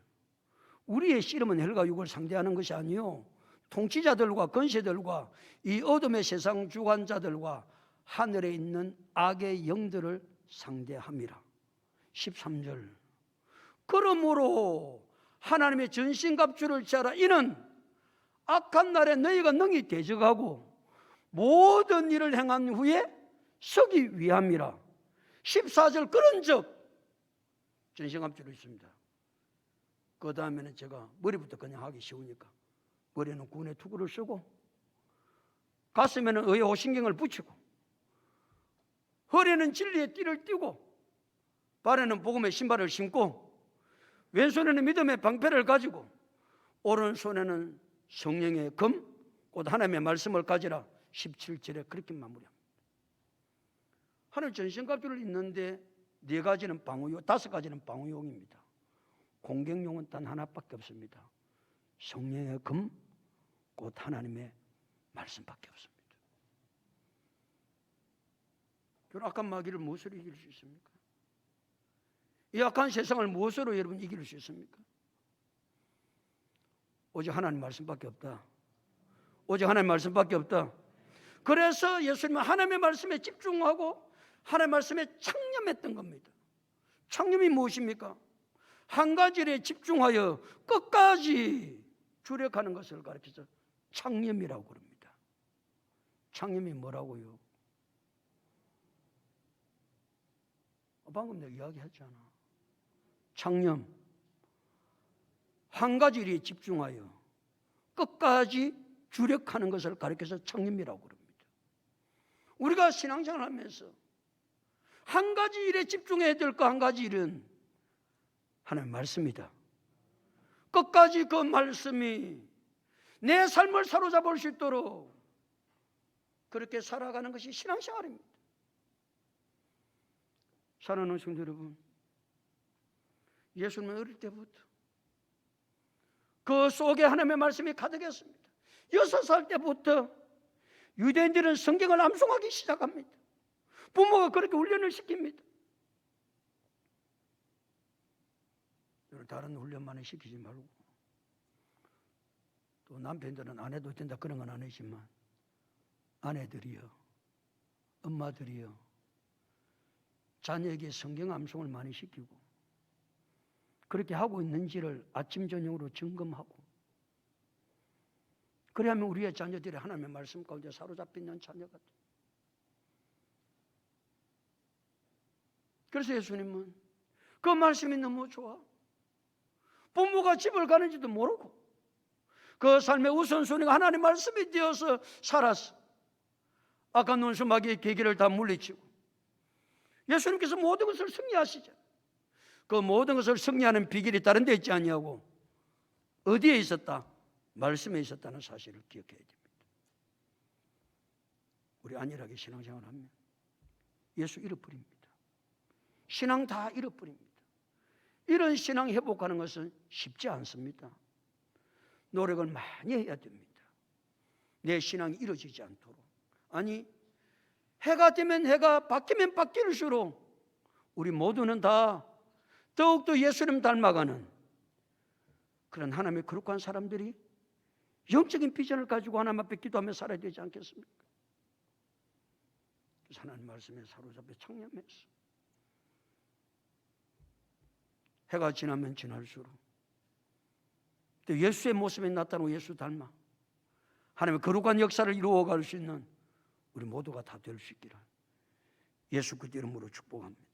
우리의 씨름은 헬과 육을 상대하는 것이 아니요 통치자들과 권세들과 이 어둠의 세상 주관자들과 하늘에 있는 악의 영들을 상대함이라. 13절 그러므로 하나님의 전신갑주를 취하라. 이는 악한 날에 너희가 능히 대적하고 모든 일을 행한 후에 서기 위함이라. 14절 그런즉 전신갑주로 있습니다. 그 다음에는 제가 머리부터 그냥 하기 쉬우니까 머리는 구원의 투구를 쓰고 가슴에는 의의 호신경을 붙이고 허리에는 진리의 띠를 띠고 발에는 복음의 신발을 신고 왼손에는 믿음의 방패를 가지고 오른손에는 성령의 금 곧 하나님의 말씀을 가지라. 17절에 그렇게 마무리합니다. 하늘 전신갑주를 입는데 4가지는 방어용, 5가지는 방어용입니다. 공격용은 단 하나밖에 없습니다. 성령의 금 곧 하나님의 말씀밖에 없습니다. 그럼 악한 마귀를 무엇으로 이길 수 있습니까? 이 악한 세상을 무엇으로 여러분 이길 수 있습니까? 오직 하나님 말씀밖에 없다. 오직 하나님 말씀밖에 없다. 그래서 예수님은 하나님의 말씀에 집중하고 하나님의 말씀에 창념했던 겁니다. 창념이 무엇입니까? 한 가지 일에 집중하여 끝까지 주력하는 것을 가르쳐서 창념이라고 그럽니다. 창념이 뭐라고요? 방금 내가 이야기했잖아. 창념. 한 가지 일에 집중하여 끝까지 주력하는 것을 가르쳐서 창념이라고 그럽니다. 우리가 신앙생활 하면서 한 가지 일에 집중해야 될 그 한 가지 일은 하나님의 말씀이다. 끝까지 그 말씀이 내 삶을 사로잡을 수 있도록 그렇게 살아가는 것이 신앙생활입니다. 사랑하는 성도 여러분, 예수님은 어릴 때부터 그 속에 하나님의 말씀이 가득했습니다. 6살 때부터 유대인들은 성경을 암송하기 시작합니다. 부모가 그렇게 훈련을 시킵니다. 다른 훈련만은 시키지 말고 또 남편들은 안 해도 된다 그런 건 아니지만 아내들이요, 엄마들이요 자녀에게 성경 암송을 많이 시키고 그렇게 하고 있는지를 아침 저녁으로 점검하고 그래야만 우리의 자녀들이 하나님의 말씀 가운데 사로잡혀 있는 자녀가 돼. 그래서 예수님은 그 말씀이 너무 좋아. 부모가 집을 가는지도 모르고 그 삶의 우선순위가 하나님 말씀이 되어서 살았어. 악한 논수마귀의 계기를 다 물리치고 예수님께서 모든 것을 승리하시죠. 그 모든 것을 승리하는 비결이 다른 데 있지 아니하고 어디에 있었다? 말씀에 있었다는 사실을 기억해야 됩니다. 우리 안일하게 신앙생활을 하면 예수 잃어버립니다. 신앙 다 잃어버립니다. 이런 신앙 회복하는 것은 쉽지 않습니다. 노력을 많이 해야 됩니다. 내 신앙이 이루어지지 않도록. 아니, 해가 되면 해가, 바뀌면 바뀔수록 우리 모두는 다 더욱더 예수님 닮아가는 그런 하나님의 거룩한 사람들이 영적인 비전을 가지고 하나님 앞에 기도하며 살아야 되지 않겠습니까? 그래서 하나님 말씀에 사로잡혀 창념했어. 해가 지나면 지날수록 또 예수의 모습에 나타나고 예수 닮아 하나님의 거룩한 역사를 이루어갈 수 있는 우리 모두가 다 될 수 있기를 예수 그리스도 이름으로 축복합니다.